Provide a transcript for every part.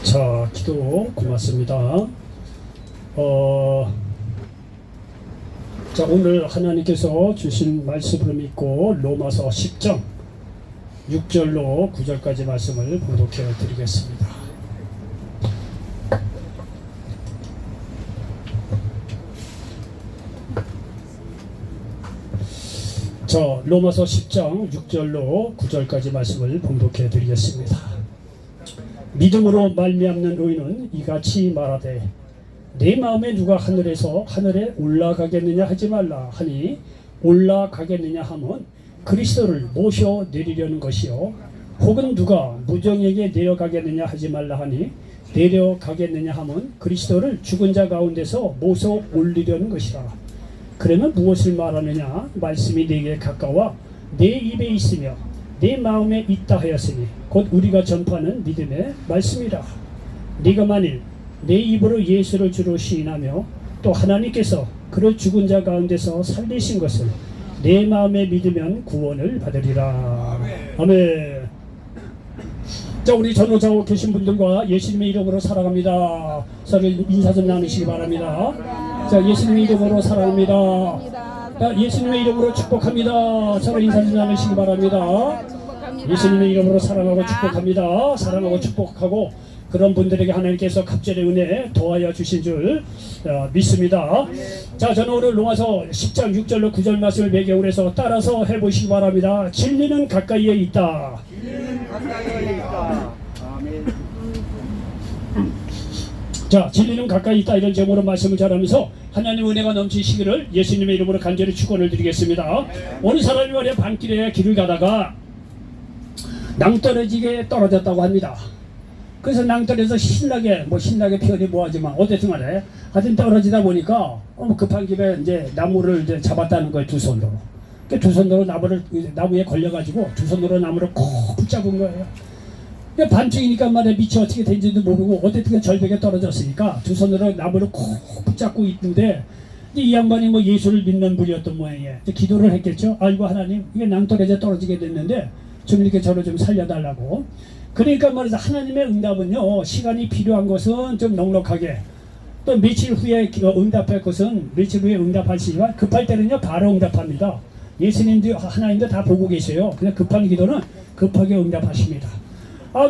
자, 기도 고맙습니다. 자, 오늘 하나님께서 주신 말씀을 믿고 로마서 10장 6절로 9절까지 말씀을 봉독해 드리겠습니다. 자, 로마서 10장 6절로 9절까지 말씀을 봉독해 드리겠습니다. 믿음으로 말미암는 의인은 이같이 말하되 내 마음에 누가 하늘에 올라가겠느냐 하지 말라 하니 올라가겠느냐 하면 그리스도를 모셔 내리려는 것이요 혹은 누가 무정에게 내려가겠느냐 하지 말라 하니 내려가겠느냐 하면 그리스도를 죽은 자 가운데서 모셔 올리려는 것이라. 그러면 무엇을 말하느냐? 말씀이 내게 가까워 내 입에 있으며 내 마음에 있다 하였으니 곧 우리가 전파하는 믿음의 말씀이라. 네가 만일 내 입으로 예수를 주로 시인하며 또 하나님께서 그를 죽은 자 가운데서 살리신 것을 내 마음에 믿으면 구원을 받으리라. 아멘. 자, 우리 전후좌우 계신 분들과 예수님의 이름으로 사랑합니다. 서로 인사 좀 나누시기 바랍니다. 자, 예수님의 이름으로 사랑합니다. 자, 예수님의 이름으로 축복합니다. 서로 인사 좀 나누시기 바랍니다. 예수님의 이름으로 사랑하고 축복합니다. 사랑하고 축복하고 그런 분들에게 하나님께서 갑절의 은혜 도와여 주신 줄 믿습니다. 자, 저는 오늘 로마서 10장 6절로 9절 말씀을 배경으로 해서 따라서 해보시기 바랍니다. 진리는 가까이에 있다. 진리는 가까이에 있다. 아멘. 자, 진리는 가까이 있다 이런 제목으로 말씀을 잘하면서 하나님 은혜가 넘치시기를 예수님의 이름으로 간절히 축원을 드리겠습니다. 어느 사람이 말이야 밤길에 길을 가다가 낭떠러지게 떨어졌다고 합니다. 그래서 낭떠러져서 신나게 표현이 뭐하지만 어쨌든 간에 하여튼 떨어지다 보니까 급한 김에 이제 나무를 이제 잡았다는 거예요. 두 손으로. 두 손으로 나무에 걸려가지고 두 손으로 나무를 콕 붙잡은 거예요. 반중이니까 말이야 미처 어떻게 된지도 모르고 어쨌든 절벽에 떨어졌으니까 두 손으로 나무를 콕 붙잡고 있는데 이 양반이 뭐 예수를 믿는 분이었던 모양이에요. 기도를 했겠죠. 아이고 하나님 이게 낭떠러져 떨어지게 됐는데 좀 이렇게 저를 좀 살려달라고. 그러니까 말이죠. 하나님의 응답은요 시간이 필요한 것은 좀 넉넉하게 또 며칠 후에 응답할 것은 며칠 후에 응답하시지만 급할 때는요 바로 응답합니다. 예수님도 하나님도 다 보고 계세요. 그냥 급한 기도는 급하게 응답하십니다.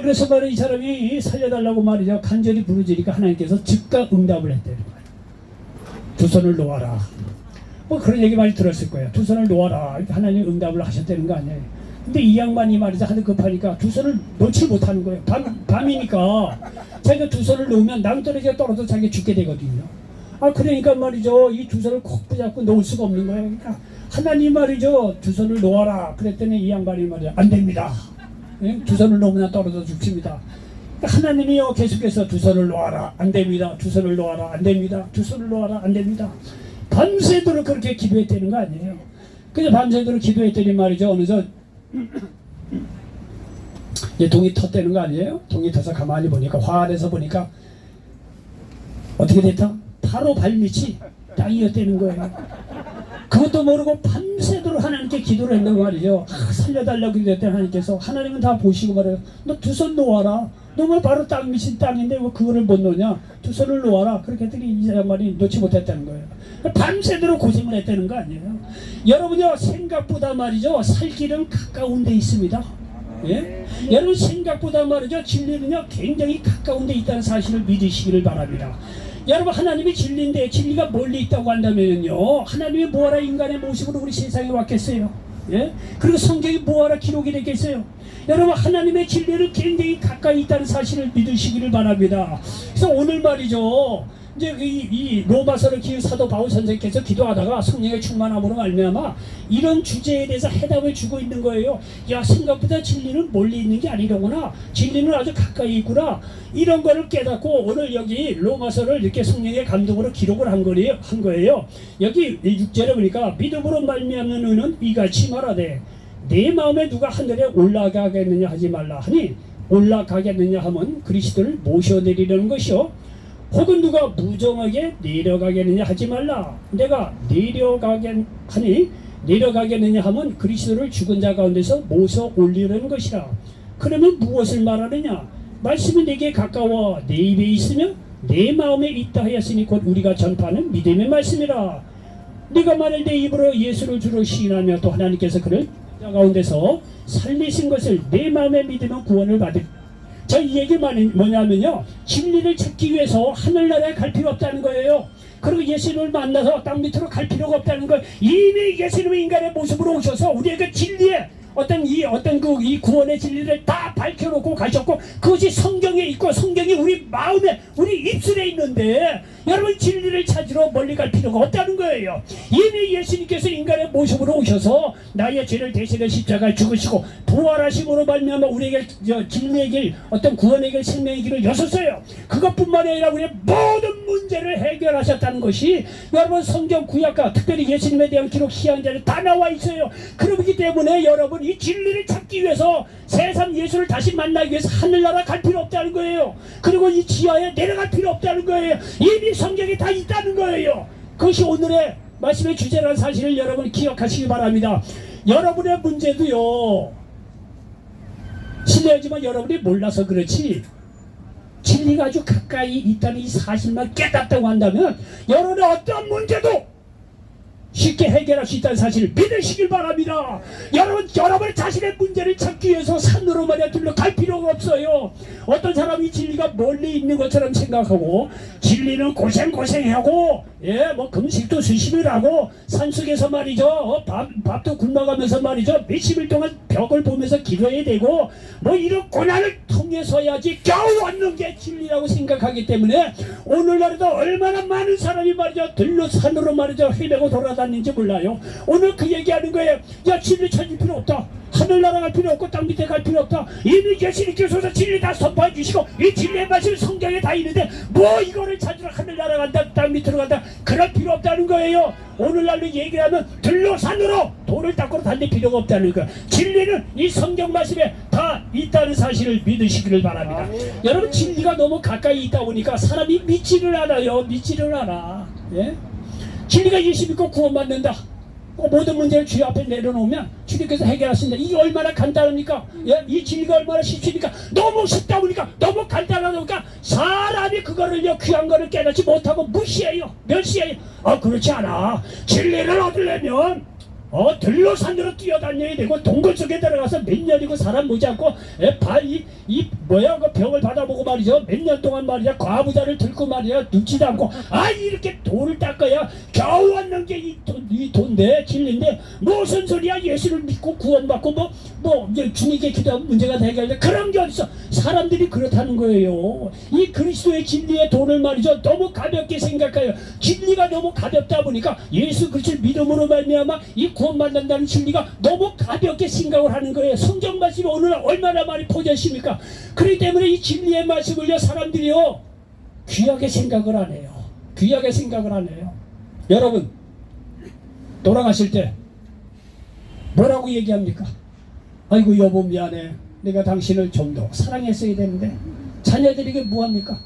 그래서 말이죠 이 사람이 살려달라고 말이죠 간절히 부르짖으니까 하나님께서 즉각 응답을 했다는 거예요. 두 손을 놓아라. 뭐 그런 얘기 많이 들었을 거예요. 두 손을 놓아라. 하나님 응답을 하셨다는 거 아니에요. 근데 이 양반이 말이죠 하도 급하니까 두 손을 놓지 못하는 거예요. 밤이니까 자기가 두 손을 놓으면 낭떠러지가 떨어져 자기가 죽게 되거든요. 그러니까 말이죠 이 두 손을 콕 붙잡고 놓을 수가 없는 거예요. 그러니까 하나님 말이죠 두 손을 놓아라. 그랬더니 이 양반이 말이죠 안 됩니다. 두 손을 놓으면 떨어져 죽습니다. 하나님이요 계속해서 두 손을 놓아라. 안 됩니다. 두 손을 놓아라. 안 됩니다. 두 손을 놓아라. 안 됩니다. 밤새도록 그렇게 기도했다는 거 아니에요. 그래서 밤새도록 기도했더니 말이죠 어느덧 동이 텄다는 거 아니에요? 동이 터서 가만히 보니까 화내서 보니까 어떻게 됐다? 바로 발밑이 땅이었다는 거예요. 그것도 모르고 밤새도록 하나님께 기도를 했다고 말이죠. 살려달라고 기도했더니 하나님께서 하나님은 다 보시고 말해요. 너 두 손 놓아라. 너무 바로 땅밑이 땅인데 왜 그거를 못 놓냐? 두 손을 놓아라. 그렇게 했더니 이 양반이 놓지 못했다는 거예요. 밤새도록 고생을 했다는 거 아니에요. 여러분요 생각보다 말이죠 살 길은 가까운 데 있습니다. 예? 여러분 생각보다 말이죠 진리는요 굉장히 가까운 데 있다는 사실을 믿으시기를 바랍니다. 여러분 하나님이 진리인데 진리가 멀리 있다고 한다면요 하나님이 뭐하라 인간의 모습으로 우리 세상에 왔겠어요? 예? 그리고 성경이 뭐하라 기록이 됐겠어요? 여러분 하나님의 진리를 굉장히 가까이 있다는 사실을 믿으시기를 바랍니다. 그래서 오늘 말이죠 이제 이 로마서를 기운 사도 바울 선생께서 기도하다가 성령의 충만함으로 말미암아 이런 주제에 대해서 해답을 주고 있는 거예요. 야 생각보다 진리는 멀리 있는 게 아니로구나. 진리는 아주 가까이 있구나. 이런 거를 깨닫고 오늘 여기 로마서를 이렇게 성령의 감동으로 기록을 한 거예요. 여기 6절에 보니까 믿음으로 말미암는 의는 이같이 말하되 내 마음에 누가 하늘에 올라가겠느냐 하지 말라 하니 올라가겠느냐 하면 그리스도를 모셔내리려는 것이요 혹은 누가 무정하게 내려가겠느냐 하지 말라. 내가 내려가겠느냐 하면 그리스도를 죽은 자 가운데서 모셔 올리려는 것이라. 그러면 무엇을 말하느냐? 말씀이 내게 가까워 내 입에 있으며 내 마음에 있다 하였으니 곧 우리가 전파하는 믿음의 말씀이라. 네가 만일 내 입으로 예수를 주로 시인하며 또 하나님께서 그를 자 가운데서 살리신 것을 내 마음에 믿으면 구원을 받을. 자, 이 얘기 뭐냐면요, 진리를 찾기 위해서 하늘나라에 갈 필요 없다는 거예요. 그리고 예수님을 만나서 땅 밑으로 갈 필요가 없다는 걸. 이미 예수님이 인간의 모습으로 오셔서 우리에게 진리의 이 구원의 진리를 다 밝혀놓고 가셨고, 그것이 성경에 있고 성경이 우리 마음에 우리 입술에 있는데 여러분 진리를 찾으러 멀리 갈 필요가 없다는 거예요. 이미 예수님께서 인간의 모습으로 오셔서 나의 죄를 대신해 십자가에 죽으시고 부활하심으로 말미암아 우리에게 진리의 길, 어떤 구원의 길, 생명의 길을 여셨어요. 그것뿐만 아니라 우리의 모든 문제를 해결하셨다는 것이 여러분 성경 구약과 특별히 예수님에 대한 기록 시한자에 다 나와 있어요. 그렇기 때문에 여러분 이 진리를 찾기 위해서 세상 예수를 다시 만나기 위해서 하늘나라 갈 필요 없다는 거예요. 그리고 이 지하에 내려갈 필요 없다는 거예요. 이미 성경이 다 있다는 거예요. 그것이 오늘의 말씀의 주제라는 사실을 여러분 기억하시기 바랍니다. 여러분의 문제도요, 실례하지만 여러분이 몰라서 그렇지 진리가 아주 가까이 있다는 이 사실만 깨닫다고 한다면 여러분의 어떤 문제도 쉽게 해결할 수 있다는 사실을 믿으시길 바랍니다. 여러분 자신의 문제를 찾기 위해서 산으로 말이야 둘러갈 필요가 없어요. 어떤 사람이 진리가 멀리 있는 것처럼 생각하고 진리는 고생하고 뭐 금식도 수십일 하고 산속에서 말이죠 밥도 굶어가면서 말이죠 몇십일 동안 벽을 보면서 기도해야 되고 뭐 이런 고난을 통해서야지 겨우 얻는 게 진리라고 생각하기 때문에 오늘날에도 얼마나 많은 사람이 말이죠 들로 산으로 말이죠 헤매고 돌아다니는지 몰라요. 오늘 그 얘기하는 거예요. 야, 진리 찾을 필요 없다. 하늘나라 갈 필요 없고 땅 밑에 갈 필요 없다. 이미 예수님께서 진리 다 선포해 주시고 이 진리의 말씀이 성경에 다 있는데 뭐 이거를 찾으러 하늘나라 간다 땅 밑으로 간다 그럴 필요 없다는 거예요. 오늘날로 얘기를 하면 들로 산으로 돌을 닦고 다닐 필요가 없다는 거예요. 진리는 이 성경 말씀에 다 있다는 사실을 믿으시기를 바랍니다. 여러분 진리가 너무 가까이 있다 보니까 사람이 믿지를 않아요. 믿지를 않아. 예? 진리가 예수 믿고 구원받는다. 모든 문제를 주여 앞에 내려놓으면 주님께서 해결하신다. 이게 얼마나 간단합니까? 예? 이 진리가 얼마나 쉽습니까? 너무 쉽다 보니까 너무 간단하다 보니까 사람이 그거를요 귀한 거를 깨닫지 못하고 무시해요. 멸시해요. 그렇지 않아. 진리를 얻으려면 들로 산으로 뛰어다녀야 되고 동굴 속에 들어가서 몇 년이고 사람 보지 않고 그 병을 받아보고 말이죠 몇 년 동안 말이야 과부자를 들고 말이야 눕지도 않고 이렇게 돌을 닦아야 겨우 얻는 게 이 돈인데 진리인데 무슨 소리야. 예수를 믿고 구원받고 뭐 이제 주님께 기도하면 문제가 해결돼. 그런 게 어딨어. 사람들이 그렇다는 거예요. 이 그리스도의 진리의 돈을 말이죠 너무 가볍게 생각해요. 진리가 너무 가볍다 보니까 예수 그리스도를 믿음으로 말미암아 이 구원받는다는 진리가 너무 가볍게 생각을 하는 거예요. 성경 말씀이 오늘 얼마나 많이 포함되십니까? 그렇기 때문에 이 진리의 말씀을요 사람들이요 귀하게 생각을 안 해요. 귀하게 생각을 안 해요. 여러분 돌아가실 때 뭐라고 얘기합니까? 아이고 여보 미안해. 내가 당신을 좀 더 사랑했어야 되는데. 자녀들에게 뭐합니까?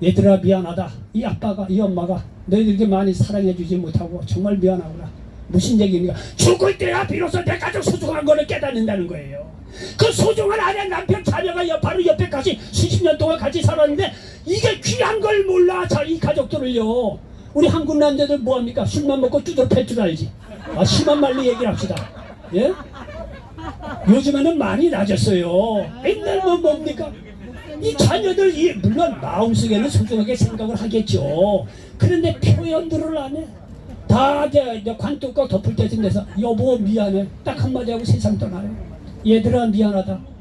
얘들아 미안하다. 이 아빠가 이 엄마가 너희들에게 많이 사랑해주지 못하고 정말 미안하구나. 무슨 얘기입니까? 죽을 때야 비로소 내 가족 소중한 거를 깨닫는다는 거예요. 그 소중한 아내 남편 자녀가 바로 옆에까지 수십 년 동안 같이 살았는데 이게 귀한 걸 몰라. 자, 이 가족들을요. 우리 한국 남자들 뭐합니까? 술만 먹고 두드러 팰 줄 알지. 심한 말로 얘기를 합시다. 예? 요즘에는 많이 낮았어요. 맨날 뭡니까? 이 자녀들 물론 마음속에는 소중하게 생각을 하겠죠. 그런데 표현들을 안 해. 다 이제 관뚜껑 덮을 때쯤 돼서 여보 미안해 딱 한마디 하고 세상 떠나요. 얘들아 미안하다.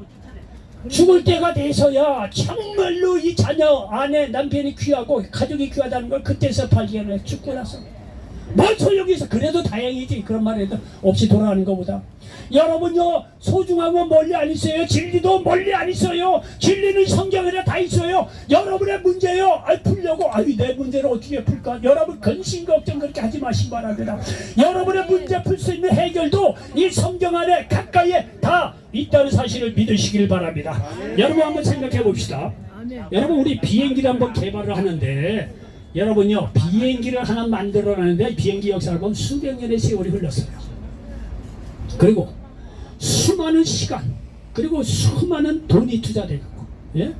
죽을 때가 돼서야 정말로 이 자녀 아내 남편이 귀하고 가족이 귀하다는 걸 그때서 발견해. 죽고 나서 뭔 소용이 있어. 그래도 다행이지. 그런 말에도 없이 돌아가는 것보다. 여러분요 소중하고 멀리 안 있어요. 진리도 멀리 안 있어요. 진리는 성경에 다 있어요. 여러분의 문제요 풀려고 내 문제를 어떻게 풀까. 여러분 근심 걱정 그렇게 하지 마시기 바랍니다. 여러분의 문제 풀 수 있는 해결도 이 성경 안에 가까이에 다 있다는 사실을 믿으시길 바랍니다. 여러분 한번 생각해 봅시다. 여러분 우리 비행기를 한번 개발을 하는데 여러분요 비행기를 하나 만들어내는데 비행기 역사를 보면 수백 년의 세월이 흘렀어요. 그리고 수많은 시간 그리고 수많은 돈이 투자되고 예?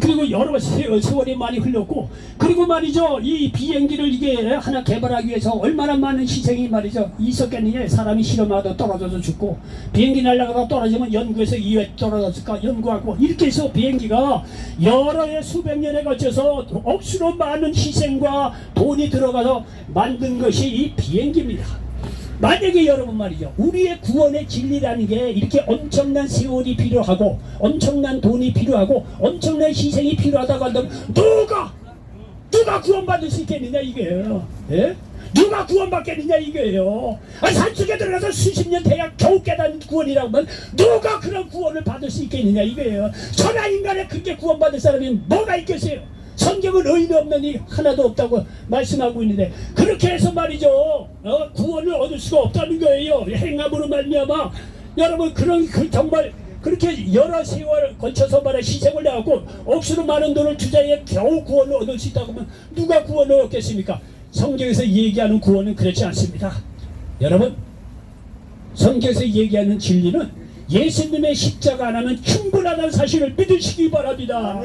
그리고 여러 세월이 많이 흘렀고, 그리고 말이죠, 이 비행기를 이게 하나 개발하기 위해서 얼마나 많은 희생이 말이죠 있었겠느냐. 사람이 실험하다 떨어져서 죽고, 비행기 날아가다 떨어지면 연구에서 이왜 떨어졌을까 연구하고, 이렇게 해서 비행기가 여러 해 수백 년에 걸쳐서 억수로 많은 희생과 돈이 들어가서 만든 것이 이 비행기입니다. 만약에 여러분 말이죠, 우리의 구원의 진리라는 게 이렇게 엄청난 세월이 필요하고 엄청난 돈이 필요하고 엄청난 희생이 필요하다고 한다면 누가 구원받을 수 있겠느냐 이게요. 예? 누가 구원받겠느냐 이게요. 산속에 들어가서 수십 년 대학 겨우 깨닫는 구원이라고 하면 누가 그런 구원을 받을 수 있겠느냐 이거예요. 천하 인간에 그렇게 구원받을 사람이 뭐가 있겠어요. 성경은 의인 없는 이 하나도 없다고 말씀하고 있는데, 그렇게 해서 말이죠, 구원을 얻을 수가 없다는 거예요. 행함으로 말미암아. 여러분 정말 그렇게 여러 세월 걸쳐서 말해 희생을 내갖고 억수로 많은 돈을 투자해 겨우 구원을 얻을 수 있다고 하면 누가 구원을 얻겠습니까? 성경에서 얘기하는 구원은 그렇지 않습니다. 여러분, 성경에서 얘기하는 진리는 예수님의 십자가 하나는 충분하다는 사실을 믿으시기 바랍니다.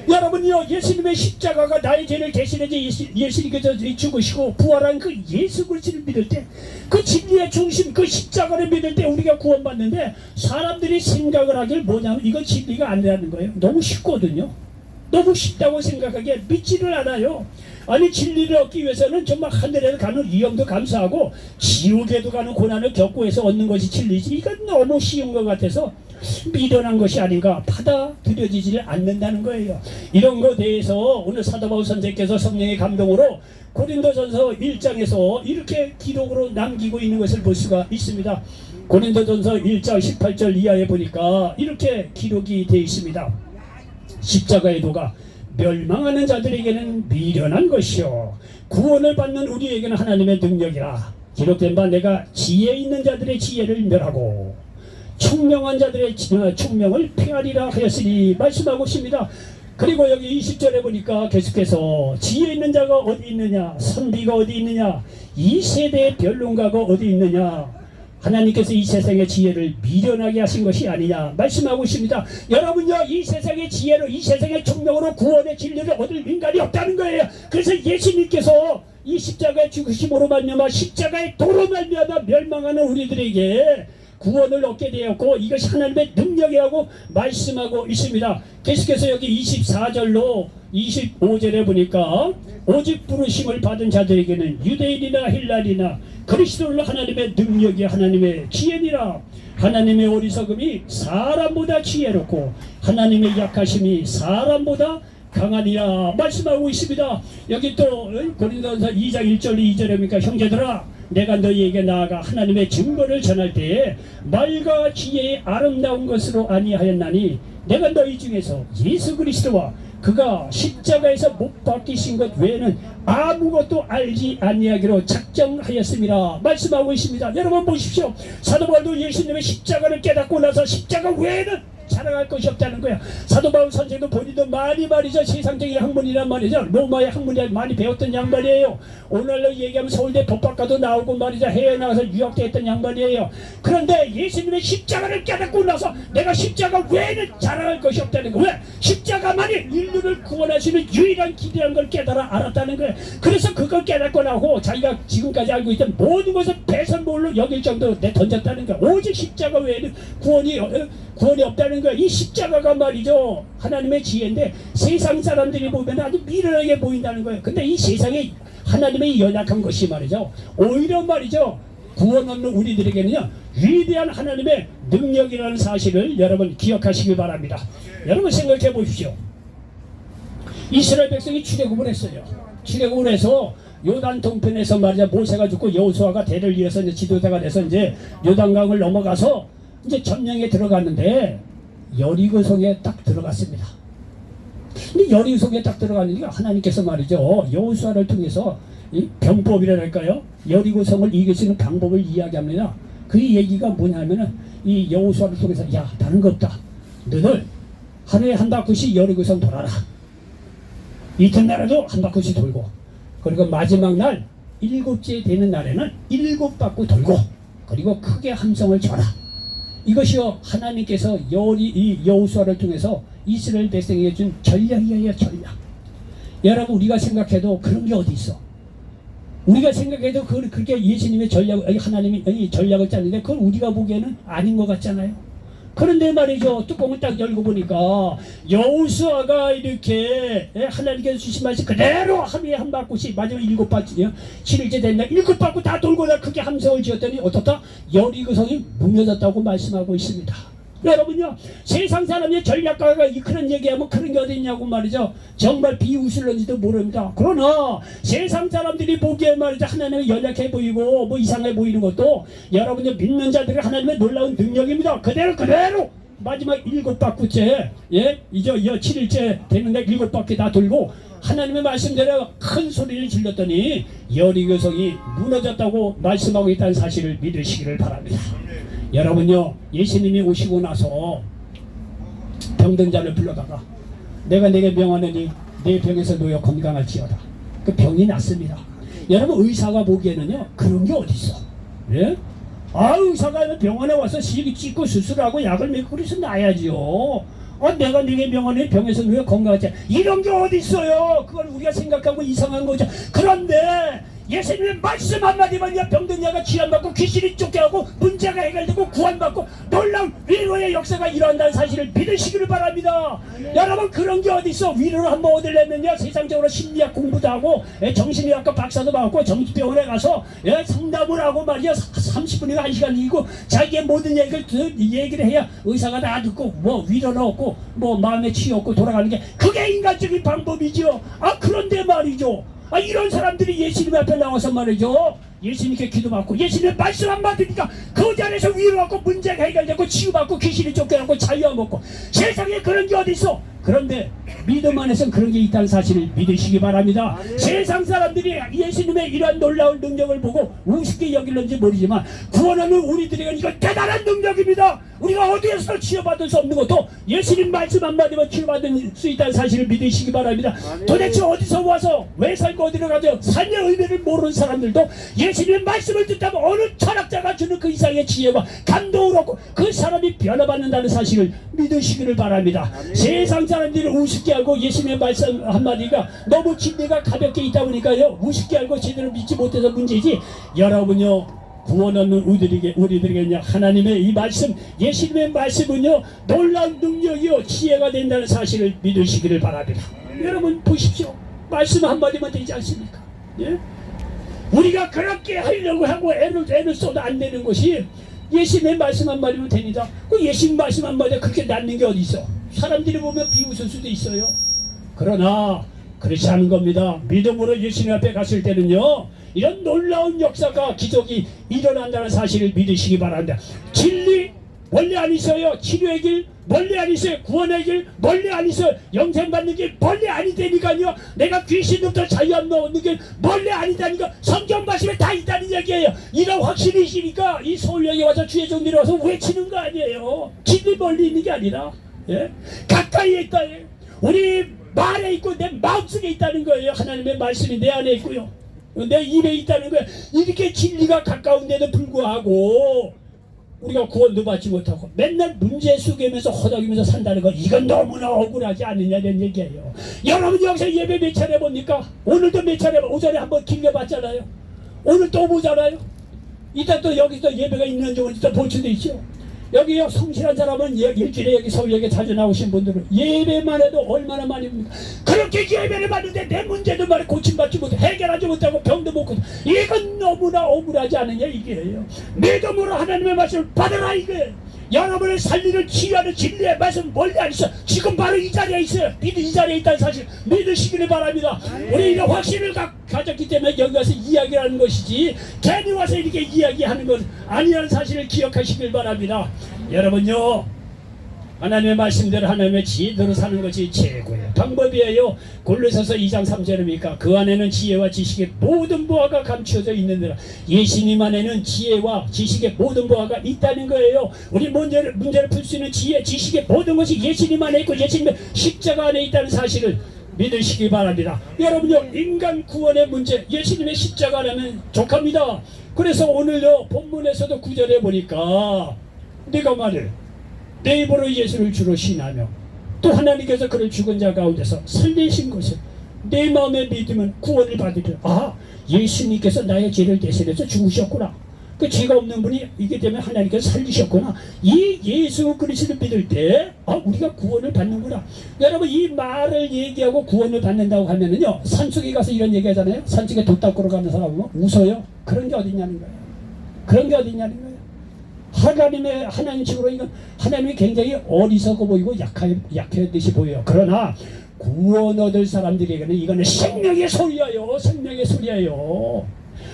여러분요, 예수님의 십자가가 나의 죄를 대신해서 예수님께서 죽으시고 부활한 그 예수 그리스도를 믿을 때, 그 진리의 중심 그 십자가를 믿을 때 우리가 구원받는데, 사람들이 생각을 하길 뭐냐면 이건 진리가 아니라는 거예요. 너무 쉽거든요. 너무 쉽다고 생각하기에 믿지를 않아요. 아니, 진리를 얻기 위해서는 정말 하늘에 가는 위험도 감수하고 지옥에도 가는 고난을 겪고 해서 얻는 것이 진리지, 이건 너무 쉬운 것 같아서 미련한 것이 아닌가, 받아들여지지 않는다는 거예요. 이런 것에 대해서 오늘 사도 바울 선생께서 성령의 감동으로 고린도전서 1장에서 이렇게 기록으로 남기고 있는 것을 볼 수가 있습니다. 고린도전서 1장 18절 이하에 보니까 이렇게 기록이 되어 있습니다. 십자가의 도가 멸망하는 자들에게는 미련한 것이요 구원을 받는 우리에게는 하나님의 능력이라. 기록된 바 내가 지혜 있는 자들의 지혜를 멸하고 총명한 자들의 총명을 폐하리라 하였으니 말씀하고 있습니다. 그리고 여기 20절에 보니까 계속해서 지혜 있는 자가 어디 있느냐, 선비가 어디 있느냐, 이 세대의 변론가가 어디 있느냐, 하나님께서 이 세상의 지혜를 미련하게 하신 것이 아니냐 말씀하고 있습니다. 여러분요, 이 세상의 지혜로, 이 세상의 총명으로 구원의 진리를 얻을 인간이 없다는 거예요. 그래서 예수님께서 이 십자가의 죽으심으로 말미암아, 십자가의 도로 말미암아 멸망하는 우리들에게 구원을 얻게 되었고, 이것이 하나님의 능력이라고 말씀하고 있습니다. 계속해서 여기 24절로 25절에 보니까 오직 부르심을 받은 자들에게는 유대인이나 헬라인이나 그리스도를 하나님의 능력이 하나님의 지혜니라. 하나님의 어리석음이 사람보다 지혜롭고 하나님의 약하심이 사람보다 강하니라 말씀하고 있습니다. 여기 또 고린도전서 2장 1절 2절에 보니까 형제들아, 내가 너희에게 나아가 하나님의 증거를 전할 때에 말과 지혜의 아름다운 것으로 아니하였나니, 내가 너희 중에서 예수 그리스도와 그가 십자가에서 못 박히신 것 외에는 아무것도 알지 아니하기로 작정하였습니다 말씀하고 있습니다. 여러분 보십시오. 사도 바울도 예수님의 십자가를 깨닫고 나서 십자가 외에는 자랑할 것이 없다는 거야. 사도 바울 선생도 본인도 많이 말이죠, 세상적인 학문이란 말이죠, 로마의 학문이 많이 배웠던 양반이에요. 오늘로 얘기하면 서울대 법학과도 나오고 말이죠, 해외에 나가서 유학도 했던 양반이에요. 그런데 예수님의 십자가를 깨닫고 나서 내가 십자가 외에는 자랑할 것이 없다는 거야. 왜? 십자가만이 인류를 구원하시는 유일한 길이라는 걸 깨달아 알았다는 거야. 그래서 그걸 깨닫고 나고 자기가 지금까지 알고 있던 모든 것을 배선물로 여길 정도로 내던졌다는 거야. 오직 십자가 외에는 구원이 없다는 거야. 이 십자가가 말이죠, 하나님의 지혜인데 세상 사람들이 보면 아주 미련하게 보인다는 거예요. 근데 이 세상에 하나님의 연약한 것이 말이죠, 오히려 말이죠, 구원 얻는 우리들에게는요 위대한 하나님의 능력이라는 사실을 여러분 기억하시기 바랍니다. 여러분 생각해 보십시오. 이스라엘 백성이 출애굽을 했어요. 출애굽을 해서 요단 동편에서 말이죠, 모세가 죽고 여호수아가 대를 이어서 이제 지도자가 돼서 이제 요단강을 넘어가서 이제 점령에 들어갔는데 여리고성에 딱 들어갔습니다. 근데 여리고성에 딱 들어가니까 하나님께서 말이죠, 여호수아를 통해서 이 병법이랄까요, 여리고성을 이길 수 있는 방법을 이야기합니다. 그 얘기가 뭐냐면은 이 여호수아를 통해서, 야, 다른 거 없다. 너들 하루에 한 바퀴씩 여리고성 돌아라. 이튿날에도 한 바퀴씩 돌고, 그리고 마지막 날 7째 되는 날에는 7바퀴 돌고, 그리고 크게 함성을 쳐라. 이것이요 하나님께서 이 여호수아를 통해서 이스라엘 백성에게 준 전략이에요. 전략. 여러분 우리가 생각해도 그런 게 어디 있어? 우리가 생각해도 그렇게 예수님의 하나님이 전략을 짰는데 그걸 우리가 보기에는 아닌 것 같잖아요. 그런데 말이죠. 뚜껑을 딱 열고 보니까 여호수아가 이렇게 하나님께서 주신 말씀 그대로 하루에 한 바퀴씩 마지막 7바퀴요. 7일째 됐나 7바퀴 다 돌고 나 크게 함성을 지었더니 어떻다? 여리고성이 무너졌다고 말씀하고 있습니다. 여러분요 세상 사람의 전략가가 그런 얘기하면 그런 게 어디 있냐고 말이죠. 정말 비웃을런지도 모릅니다. 그러나 세상 사람들이 보기에 말이죠 하나님이 연약해 보이고 뭐 이상해 보이는 것도 여러분이 믿는 자들이 하나님의 놀라운 능력입니다. 그대로 마지막 7바퀴째 이제 7일째 되는데 7바퀴 다 돌고 하나님의 말씀대로 큰 소리를 질렀더니 여리고성이 무너졌다고 말씀하고 있다는 사실을 믿으시기를 바랍니다. 여러분요 예수님이 오시고 나서 병든 자를 불러다가 내가 내게 명하느니 내 병에서 놓여 건강할지어다. 그 병이 낫습니다. 여러분 의사가 보기에는요 그런 게 어디 있어? 예? 의사가 병원에 와서 시기 찍고 수술하고 약을 먹고 그래서 나야지요. 내가 네게 명하느니 병에서 놓여 건강할지 이런 게 어디 있어요? 그걸 우리가 생각하고 이상한 거죠. 그런데 예수님의 말씀 한마디만요 병든 자가 치료받고 귀신이 쫓겨가고 문제가 해결되고 구원받고 놀라운 위로의 역사가 일어난다는 사실을 믿으시기를 바랍니다. 여러분 그런 게 어디 있어? 위로를 한번 얻으려면요 세상적으로 심리학 공부도 하고 정신의학과 박사도 받고 정신병원에 가서 상담을 하고 말이야 30분이나 1시간이고 자기의 모든 얘기를 해야 의사가 다 듣고 뭐 위로를 얻고 뭐 마음의 치유 얻고 돌아가는 게 그게 인간적인 방법이죠. 그런데 말이죠 이런 사람들이 예수님 앞에 나와서 말이죠 예수님께 기도받고 예수님의 말씀 한마디니까 그 자리에서 위로받고 문제가 해결되고 치유받고 귀신이 쫓겨나고 자유와 먹고 세상에 그런 게 어디 있어? 그런데 믿음 안에서는 그런 게 있다는 사실을 믿으시기 바랍니다. 세상 사람들이 예수님의 이러한 놀라운 능력을 보고 우습게 여길는지 모르지만 구원하는 우리들에게 이건 대단한 능력입니다. 우리가 어디에서도 치유받을 수 없는 것도 예수님 말씀 한마디면 치유받을 수 있다는 사실을 믿으시기 바랍니다. 도대체 어디서 와서 왜 살고 어디로 가죠? 삶의 의미를 모르는 사람들도 예수님의 말씀을 듣다면 어느 철학자가 주는 그 이상의 지혜와 감동을 얻고 그 사람이 변화받는다는 사실을 믿으시기를 바랍니다. 세상 사람들이 우습게 알고 예수님의 말씀 한마디가 너무 진리가 가볍게 있다 보니까요 우습게 알고 제대로 믿지 못해서 문제지. 여러분요 구원하는 우리들에게는요 하나님의 이 말씀 예수님의 말씀은요 놀라운 능력이요 지혜가 된다는 사실을 믿으시기를 바랍니다. 여러분 보십시오. 말씀 한마디만 되지 않습니까? 예? 우리가 그렇게 하려고 하고 애를 써도 안 되는 것이 예수님의 말씀 한마디면 됩니다. 그 예수님 말씀 한마디가 그렇게 낫는 게 어디 있어? 사람들이 보면 비웃을 수도 있어요. 그러나 그렇지 않은 겁니다. 믿음으로 예수님 앞에 갔을 때는요 이런 놀라운 역사가 기적이 일어난다는 사실을 믿으시기 바랍니다. 진리 멀리 안 있어요. 치료의 길 멀리 안 있어요. 구원의 길 멀리 안 있어요. 영생 받는 길 멀리 아니다니까요. 내가 귀신부터 자유 안 넣는 길 멀리 아니다니까. 성경 말씀에 다 있다는 얘기예요. 이런 확신이 있으니까 이 서울역에 와서 주의 종들이 와서 외치는 거 아니에요. 길이 멀리 있는 게 아니라 가까이에 있다. 우리 말에 있고 내 마음속에 있다는 거예요. 하나님의 말씀이 내 안에 있고요 내 입에 있다는 거예요. 이렇게 진리가 가까운데도 불구하고 우리가 구원도 받지 못하고 맨날 문제 속에면서 허덕이면서 산다는 거 이건 너무나 억울하지 않느냐는 얘기예요. 여러분 여기서 예배 몇 차례 봅니까? 오늘도 몇 차례 오전에 한번 길려봤잖아요. 오늘 또 보잖아요. 이따 또 여기서 예배가 있는지 또 볼 수도 있죠. 여기요 성실한 사람은 일주일에 여기 서울역에 자주 나오신 분들은 예배만 해도 얼마나 많이 봅니까? 그렇게 예배를 받는데 내 문제도 말에 고침받지 못해 해결하지 못하고 병도 못 고쳐. 이건 너무나 억울하지 않느냐 이게요. 믿음으로 하나님의 말씀을 받으라 이거예요. 여러분의 살리를 치유하는 진리의 말씀 멀리 안 있어. 지금 바로 이 자리에 있어요. 이 자리에 있다는 사실 믿으시기를 바랍니다. 우리 이런 확신을 가졌기 때문에 여기 와서 이야기하는 것이지 괜히 와서 이렇게 이야기하는 것 아니라는 사실을 기억하시길 바랍니다. 여러분요 하나님의 말씀대로 하나님의 지혜대로 사는 것이 최고의 방법이에요. 골로새서 2장 3절입니까? 그 안에는 지혜와 지식의 모든 보화가 감추어져 있는데라. 예수님 안에는 지혜와 지식의 모든 보화가 있다는 거예요. 우리 문제를 풀 수 있는 지혜, 지식의 모든 것이 예수님 안에 있고 예수님의 십자가 안에 있다는 사실을 믿으시기 바랍니다. 여러분요 인간 구원의 문제 예수님의 십자가 안에는 족합니다. 그래서 오늘요 본문에서도 9절에 보니까 내가 말해 내 입으로 예수를 주로 신하며 또 하나님께서 그를 죽은 자 가운데서 살리신 것을 내 마음에 믿으면 구원을 받으리라. 아, 예수님께서 나의 죄를 대신해서 죽으셨구나. 그 죄가 없는 분이 이기 때문에 하나님께서 살리셨구나. 이 예수 그리스도를 믿을 때 우리가 구원을 받는구나. 여러분, 이 말을 얘기하고 구원을 받는다고 하면은요, 산속에 가서 이런 얘기 하잖아요. 산속에 돛 닦으러 가는 사람은 웃어요. 그런 게 어딨냐는 거예요. 그런 게 어딨냐는 거예요. 하나님 식으로 이건 하나님이 굉장히 어리석어 보이고 약해 듯이 보여요. 그러나 구원 얻을 사람들에게는 이거는 생명의 소리예요. 생명의 소리예요.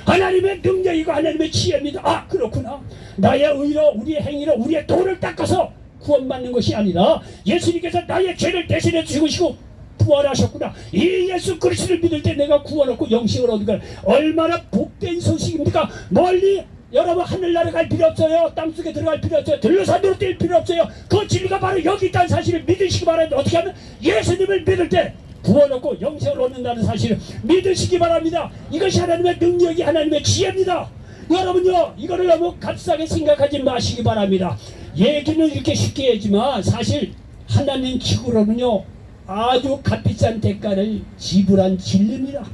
하나님의 능력이고 하나님의 지혜입니다. 아, 그렇구나. 나의 의로, 우리의 행위로, 우리의 도를 닦아서 구원받는 것이 아니라 예수님께서 나의 죄를 대신해 죽으시고 부활하셨구나. 이 예수 그리스도를 믿을 때 내가 구원 얻고 영생을 얻는 건 얼마나 복된 소식입니까? 멀리 여러분 하늘나라 갈 필요 없어요. 땅속에 들어갈 필요 없어요. 들러산으로 뛸 필요 없어요. 그 진리가 바로 여기 있다는 사실을 믿으시기 바랍니다. 어떻게 하면 예수님을 믿을 때 구원 얻고 영생을 얻는다는 사실을 믿으시기 바랍니다. 이것이 하나님의 능력이 하나님의 지혜입니다. 여러분요, 이거를 너무 값싸게 생각하지 마시기 바랍니다. 얘기는 이렇게 쉽게 하지만 사실 하나님 측으로는요 아주 값비싼 대가를 지불한 진리입니다.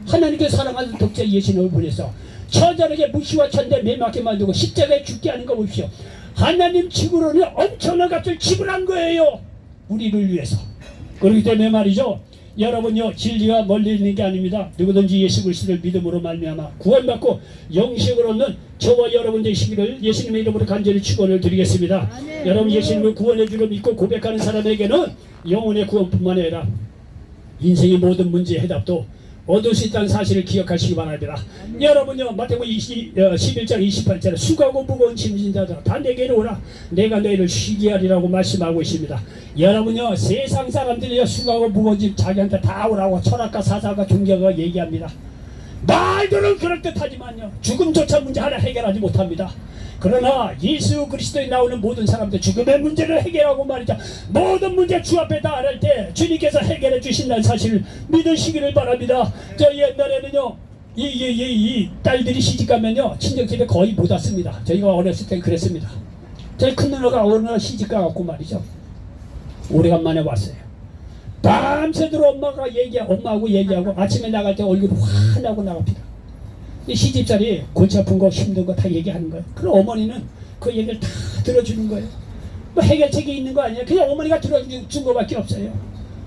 하나님께 사랑하는 독자 예수님을 보내서 처절하게 무시와 천대 매맞게 만들고 십자가에 죽게 하는 거 보십시오. 하나님 측으로는 엄청난 값을 지불한 거예요. 우리를 위해서. 그렇기 때문에 말이죠, 여러분요, 진리가 멀리 있는 게 아닙니다. 누구든지 예수 그리스도를 믿음으로 말미암아 구원받고 영생을 얻는 저와 여러분 되시기를 예수님의 이름으로 간절히 축원을 드리겠습니다. 아멘. 여러분, 예수님을 구원해 주를 믿고 고백하는 사람에게는 영혼의 구원뿐만 아니라 인생의 모든 문제의 해답도 얻을 수 있다는 사실을 기억하시기 바랍니다. 여러분요, 마태복음 11장 28절에 수고하고 무거운 짐진 자들아 다 내게로 오라. 내가 너희를 쉬게 하리라고 말씀하고 있습니다. 여러분요, 세상 사람들이요 수고하고 무거운 짐 자기한테 다 오라고 철학과 사사가 종교가 얘기합니다. 말들은 그럴듯하지만요 죽음조차 문제 하나 해결하지 못합니다. 그러나 예수 그리스도에 나오는 모든 사람들 죽음의 문제를 해결하고 말이죠, 모든 문제 주 앞에 다 할 때 주님께서 해결해 주신다는 사실을 믿으시기를 바랍니다. 저 옛날에는요 이 딸들이 시집가면요 친정집에 거의 못 왔습니다. 저희가 어렸을 때 그랬습니다. 저희 큰 누나가 어느 날 시집가갖고 말이죠 오래간만에 왔어요. 밤새도록 엄마하고 얘기하고 아침에 나갈 때 얼굴이 환하고 나갑니다. 이 시집살이 골치 아픈 거 힘든 거 다 얘기하는 거예요. 그럼 어머니는 그 얘기를 다 들어주는 거예요. 뭐 해결책이 있는 거 아니에요. 그냥 어머니가 들어준 거밖에 없어요.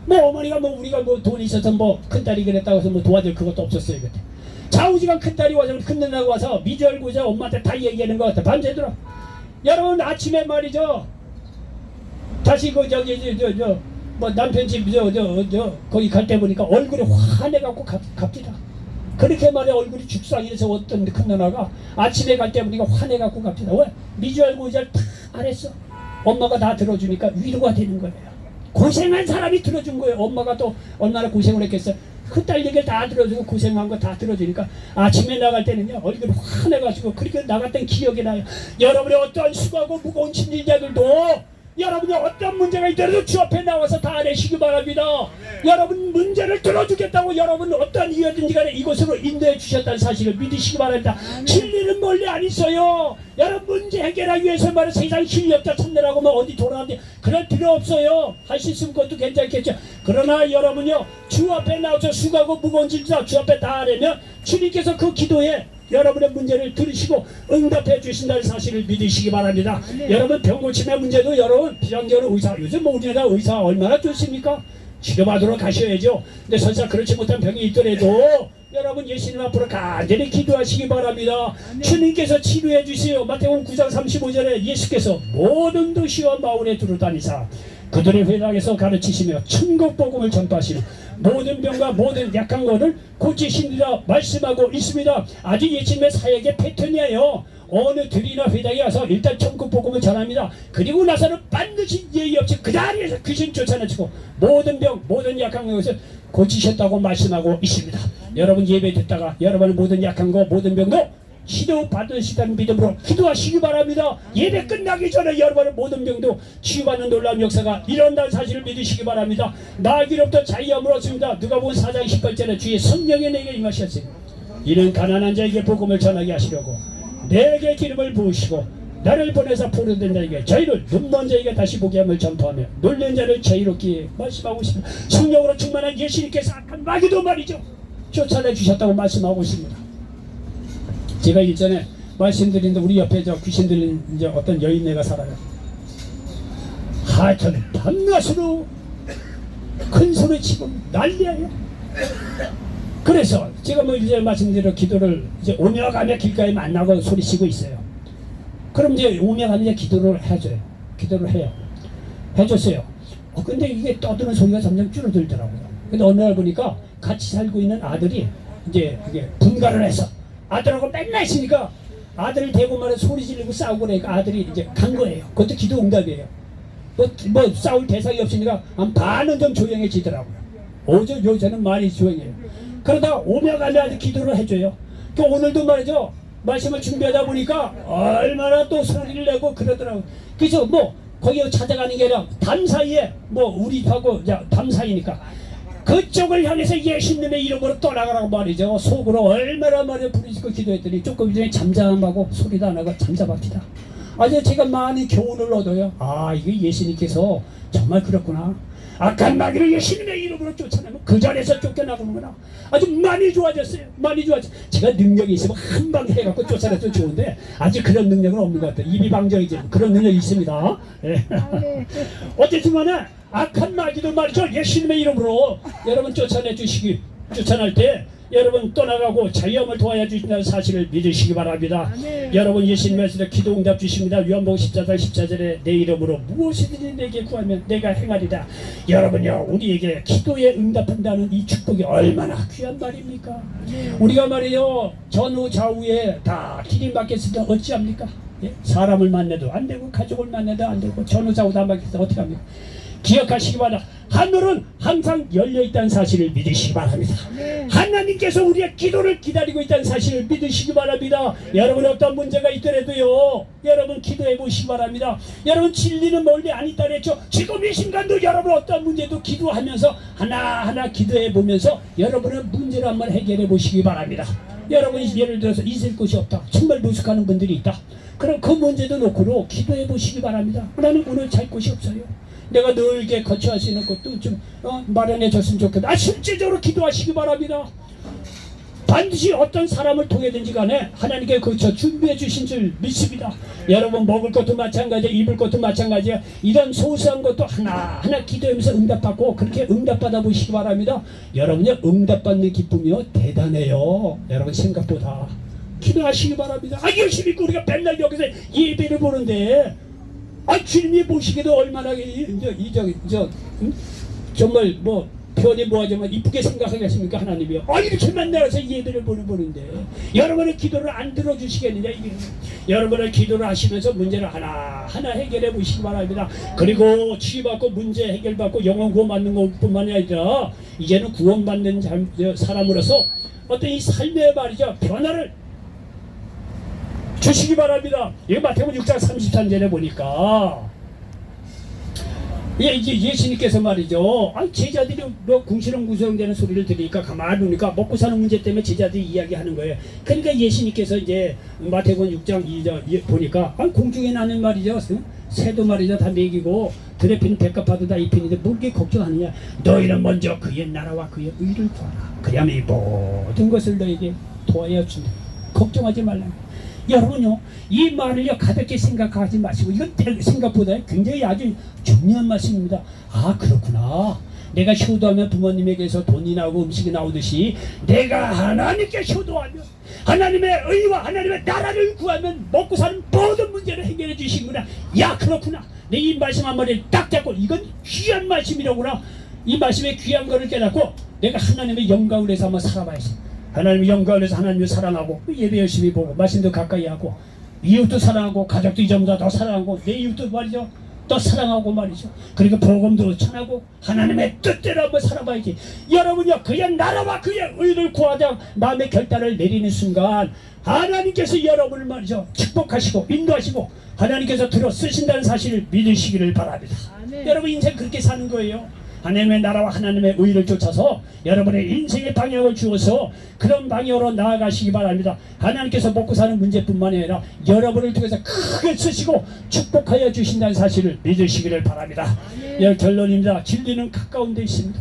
뭐 어머니가 뭐 우리가 뭐 돈이 있어서 뭐 큰딸이 그랬다고 해서 뭐 도와줄 그것도 없었어요. 그때 좌우지간 큰딸이 와서 큰 누나가 와서 미절구자 엄마한테 다 얘기하는 것 같아. 밤새도록. 여러분, 아침에 말이죠 다시 그 뭐 남편 집 거기 갈 때 보니까 얼굴이 환해갖고 갑니다. 그렇게 말해 얼굴이 죽상해서 어떤 큰 누나가 아침에 갈 때 보니까 환해갖고 갑니다. 왜? 미주알고 이잘 다 말했어. 엄마가 다 들어주니까 위로가 되는 거예요. 고생한 사람이 들어준 거예요. 엄마가 또 얼마나 고생을 했겠어요. 그 딸 얘기를 다 들어주고 고생한 거 다 들어주니까 아침에 나갈 때는요 얼굴이 환해가지고 그렇게 나갔던 기억이 나요. 여러분의 어떠한 수고하고 무거운 심리자들도 여러분이 어떤 문제가 있더라도 주 앞에 나와서 다 내시기 바랍니다. 여러분 문제를 들어주겠다고 여러분 어떤 이유든지 간에 이곳으로 인도해 주셨다는 사실을 믿으시기 바랍니다. 진리는 멀리 안 있어요. 여러분 문제 해결하기 위해서 말은 세상 실력자 찾느라고 뭐 어디 돌아가는데 그럴 필요 없어요. 할 수 있으면 그것도 괜찮겠죠. 그러나 여러분요 주 앞에 나와서 수고하고 무거운 짐자 주 앞에 다 하려면 주님께서 그 기도에 여러분의 문제를 들으시고 응답해 주신다는 사실을 믿으시기 바랍니다. 여러분 병고침의 문제도 여러분 비장적으로 의사, 요즘 뭐 우리나라 의사 얼마나 좋습니까? 치료받으러 가셔야죠. 근데 설사 그렇지 못한 병이 있더라도 여러분 예수님 앞으로 간절히 기도하시기 바랍니다. 주님께서 치료해 주세요. 마태복음 9장 35절에 예수께서 모든 도시와 마을에 두루다니사 그들의 회당에서 가르치시며 천국 복음을 전파하시며 모든 병과 모든 약한 것을 고치시니라 말씀하고 있습니다. 아주 예수님의 사역의 패턴이에요. 어느 들이나 회당에 와서 일단 천국 복음을 전합니다. 그리고 나서는 반드시 예의 없이 그 자리에서 귀신 쫓아내시고 모든 병, 모든 약한 것을 고치셨다고 말씀하고 있습니다. 여러분 예배 듣다가 여러분의 모든 약한 것, 모든 병도 치료 받으시다는 믿음으로 기도하시기 바랍니다. 예배 끝나기 전에 여러분의 모든 병도 치유받는 놀라운 역사가 일어난다는 사실을 믿으시기 바랍니다. 나기로부터 자유함을 얻습니다. 누가복음 4장 18절에 주의 성령이 내게 임하셨으니 이는 가난한 자에게 복음을 전하게 하시려고 내게 기름을 부으시고 나를 보내사 포로된 자에게 저희를 눈먼 자에게 다시 보게 함을 전파하며 놀란 자를 자유롭게 말씀하고 있습니다. 성령으로 충만한 예수님께서 악한 마귀도 말이죠 쫓아내 주셨다고 말씀하고 있습니다. 제가 일전에 말씀드린데 우리 옆에 저 귀신 들린 이제 어떤 여인네가 살아요. 하여튼 밤낮으로 큰 소리 치고 난리예요. 그래서 제가 뭐 이제 말씀드린 기도를 이제 오며 가며 길가에 만나고 소리치고 있어요. 그럼 이제 오며 가며 기도를 해줘요. 기도를 해요. 해줬어요. 근데 이게 떠드는 소리가 점점 줄어들더라고요. 근데 어느 날 보니까 같이 살고 있는 아들이 이제 이게 분가를 해서 아들하고 맨날 있으니까 아들을 대고 말해 소리 지르고 싸우고 그러니까 아들이 이제 간 거예요. 그것도 기도 응답이에요. 뭐 싸울 대상이 없으니까 한 반은 좀 조용해지더라고요. 요새는 많이 조용해요. 그러다 오며 가며 아주 기도를 해줘요. 오늘도 말이죠. 말씀을 준비하다 보니까 얼마나 또 소리를 내고 그러더라고요. 그래서 뭐 거기 찾아가는 게 아니라 담 사이에 뭐 우리하고 담 사이니까 그쪽을 향해서 예수님의 이름으로 떠나가라고 말이죠. 속으로 얼마나 말이죠. 부르짖고 기도했더니 조금 전에 잠잠하고 소리도 안 하고 잠잠합니다. 아주 제가 많이 교훈을 얻어요. 이게 예수님께서 정말 그렇구나. 악한 마귀를 예수님의 이름으로 쫓아내면 그 자리에서 쫓겨나가는구나. 아주 많이 좋아졌어요. 많이 좋아졌어요. 제가 능력이 있으면 한 방 해갖고 쫓아내도 좋은데 아직 그런 능력은 없는 것 같아요. 입이 방정이지 그런 능력이 있습니다. 네. 어쨌든 간에 악한 마귀들 말이죠. 예수님의 이름으로 여러분 쫓아내 주시기 쫓아낼 때 여러분 떠나가고 자유함을 도와야 주신다는 사실을 믿으시기 바랍니다. 여러분 예수님께서 기도 응답 주십니다. 요한복음 14장 14절에 내 이름으로 무엇이든지 내게 구하면 내가 행하리다. 여러분요 우리에게 기도에 응답한다는 이 축복이 얼마나 귀한 말입니까? 우리가 말이요 전후 좌우에 다 길이 막혔을 때 어찌합니까? 사람을 만나도 안 되고 가족을 만나도 안 되고 전후 좌우 다 막혔을 때 어떻게 합니까? 기억하시기 바랍니다. 하늘은 항상 열려있다는 사실을 믿으시기 바랍니다. 하나님께서 우리의 기도를 기다리고 있다는 사실을 믿으시기 바랍니다. 여러분 어떤 문제가 있더라도요 여러분 기도해 보시기 바랍니다. 여러분 진리는 멀리 안 있다 그랬죠. 지금 이 순간도 여러분 어떤 문제도 기도하면서 하나하나 기도해 보면서 여러분의 문제를 한번 해결해 보시기 바랍니다. 여러분이 예를 들어서 있을 곳이 없다. 정말 무식하는 분들이 있다. 그럼 그 문제도 놓고로 기도해 보시기 바랍니다. 나는 오늘 잘 곳이 없어요. 내가 늘게 거처할 수 있는 것도 좀 마련해 줬으면 좋겠다. 실질적으로 기도하시기 바랍니다. 반드시 어떤 사람을 통해든지 간에 하나님께 거처 준비해 주신 줄 믿습니다. 여러분 먹을 것도 마찬가지야. 입을 것도 마찬가지야. 이런 소소한 것도 하나하나 기도하면서 응답받고 그렇게 응답받아 보시기 바랍니다. 여러분요 응답받는 기쁨이요 대단해요. 여러분 생각보다 기도하시기 바랍니다. 열심히 있고 우리가 맨날 여기서 예배를 보는데 주님이 보시기도 얼마나 정말 뭐 표현이 뭐하지만 이쁘게 생각하겠습니까? 하나님이요. 이렇게 만나서 예배를 보는데 여러분의 기도를 안 들어주시겠느냐 이게. 여러분의 기도를 하시면서 문제를 하나하나 해결해 보시기 바랍니다. 그리고 치유받고 문제 해결받고 영혼 구원받는 것뿐만이 아니라 이제는 구원받는 사람으로서 어떤 이 삶의 말이죠 변화를 주시기 바랍니다. 여기 마태복음 6장 33절에 보니까 이제 예수님께서 말이죠. 제자들이 뭐 궁시렁궁시렁 되는 소리를 들으니까 가만히 보니까 먹고 사는 문제 때문에 제자들이 이야기하는 거예요. 그러니까 예수님께서 이제 마태복음 6장 2절 보니까 공중에 나는 말이죠. 새도 말이죠 다 먹이고 들에 피는 백합화도 다 입히는데 뭐게 걱정하느냐. 너희는 먼저 그의 나라와 그의 의를 구하라. 그리하면 이 모든 것을 너에게 도와야 준다. 걱정하지 말라. 여러분요 이 말을요 가볍게 생각하지 마시고 이건 생각보다 굉장히 아주 중요한 말씀입니다. 그렇구나. 내가 효도하면 부모님에게서 돈이 나오고 음식이 나오듯이 내가 하나님께 효도하면 하나님의 의와 하나님의 나라를 구하면 먹고 사는 모든 문제를 해결해 주시구나. 그렇구나. 내 이 말씀 한 마디를 딱 잡고 이건 귀한 말씀이라구나. 이 말씀의 귀한 거를 깨닫고 내가 하나님의 영광을 위해서 한번 살아봐야지. 하나님의 영광을 위해서 하나님을 사랑하고 예배 열심히 보고 말씀도 가까이 하고 이웃도 사랑하고 가족도 이전보다 더 사랑하고 내 이웃도 말이죠 더 사랑하고 말이죠. 그리고 복음도 전하고 하나님의 뜻대로 한번 살아봐야지. 여러분요 그의 나라와 그의 의를 구하자 마음의 결단을 내리는 순간 하나님께서 여러분을 말이죠 축복하시고 인도하시고 하나님께서 들어 쓰신다는 사실을 믿으시기를 바랍니다. 여러분 인생 그렇게 사는 거예요. 하나님의 나라와 하나님의 의를 쫓아서 여러분의 인생의 방향을 주어서 그런 방향으로 나아가시기 바랍니다. 하나님께서 먹고 사는 문제뿐만 아니라 여러분을 통해서 크게 쓰시고 축복하여 주신다는 사실을 믿으시기를 바랍니다. 결론입니다. 진리는 가까운 데 있습니다.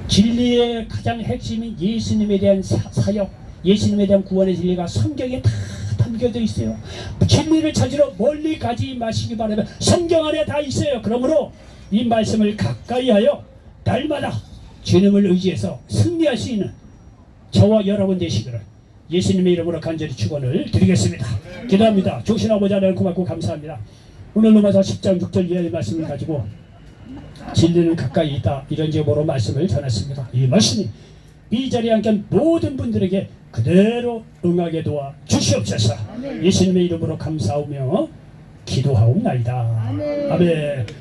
진리의 가장 핵심인 예수님에 대한 사역, 예수님에 대한 구원의 진리가 성경에 다 담겨져 있어요. 진리를 찾으러 멀리 가지 마시기 바랍니다. 성경 안에 다 있어요. 그러므로 이 말씀을 가까이 하여 날마다 주님을 의지해서 승리할 수 있는 저와 여러분 되시기를 예수님의 이름으로 간절히 축원을 드리겠습니다. 기도합니다. 조신 아버지 하나님 고맙고 감사합니다. 오늘 로마서 10장 6절 이하의 말씀을 가지고 진리는 가까이 있다 이런 제목으로 말씀을 전했습니다. 이 말씀이 이 자리에 앉은 모든 분들에게 그대로 응하게 도와 주시옵소서. 예수님의 이름으로 감사하며 기도하옵나이다. 아멘.